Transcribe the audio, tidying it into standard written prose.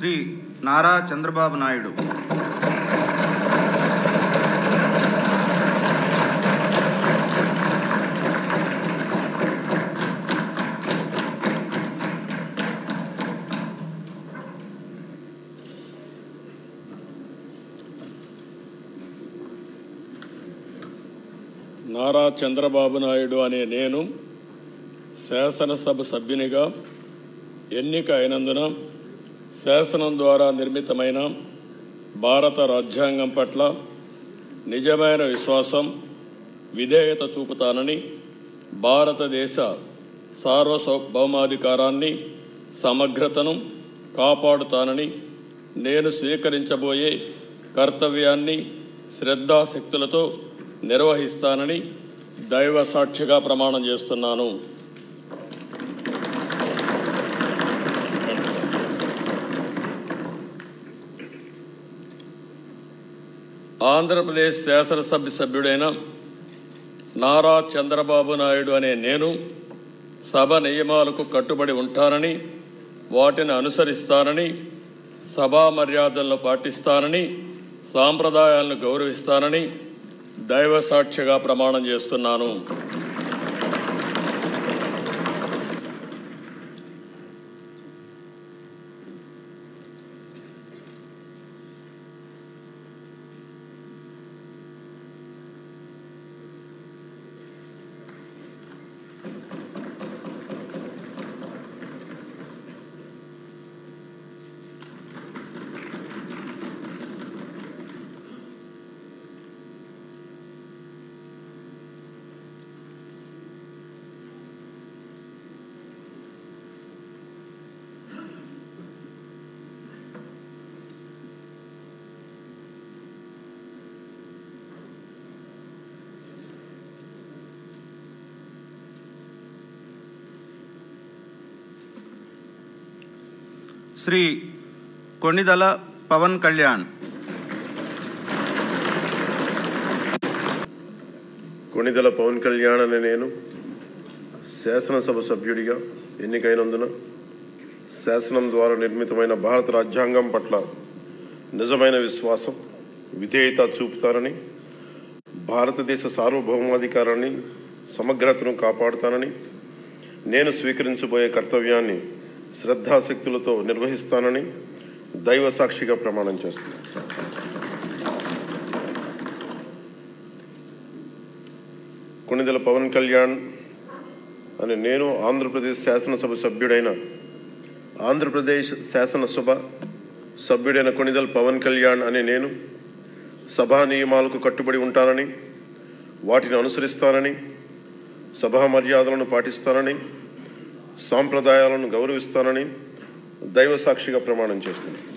శ్రీ నారా చంద్రబాబు నాయుడు. నారా చంద్రబాబు నాయుడు అనే నేను శాసనసభ సభ్యునిగా ఎన్నిక అయినందున శాసనం ద్వారా నిర్మితమైన భారత రాజ్యాంగం పట్ల నిజమైన విశ్వాసం, విధేయత చూపుతానని, భారతదేశ సార్వభౌమాధికారాన్ని, సమగ్రతను కాపాడుతానని, నేను స్వీకరించబోయే కర్తవ్యాన్ని శ్రద్ధాశక్తులతో నిర్వహిస్తానని దైవ సాక్షిగా ప్రమాణం చేస్తున్నాను. ఆంధ్రప్రదేశ్ శాసనసభ సభ్యుడైన నారా చంద్రబాబు నాయుడు అనే నేను సభ నియమాలకు కట్టుబడి ఉంటానని, వాటిని అనుసరిస్తానని, సభా మర్యాదలను పాటిస్తానని, సాంప్రదాయాలను గౌరవిస్తానని దైవ సాక్షిగా ప్రమాణం చేస్తున్నాను. శ్రీ కొణిదెల పవన్ కళ్యాణ్. కొణిదెల పవన్ కళ్యాణ్ అనే నేను శాసనసభ సభ్యుడిగా ఎన్నికైనందున శాసనం ద్వారా నిర్మితమైన భారత రాజ్యాంగం పట్ల నిజమైన విశ్వాసం, విధేయత చూపుతానని, భారతదేశ సార్వభౌమాధికారాన్ని, సమగ్రతను కాపాడుతానని, నేను స్వీకరించబోయే కర్తవ్యాన్ని శ్రద్ధాశక్తులతో నిర్వహిస్తానని దైవ సాక్షిగా ప్రమాణం చేస్తున్నాను. కొణిదెల పవన్ కళ్యాణ్ అనే నేను ఆంధ్రప్రదేశ్ శాసనసభ సభ్యుడైన కొణిదెల పవన్ కళ్యాణ్ అనే నేను సభా నియమాలకు కట్టుబడి ఉంటానని, వాటిని అనుసరిస్తానని, సభా మర్యాదలను పాటిస్తానని, సాంప్రదాయాలను గౌరవిస్తానని దైవ సాక్షిగా ప్రమాణం చేస్తున్నాను.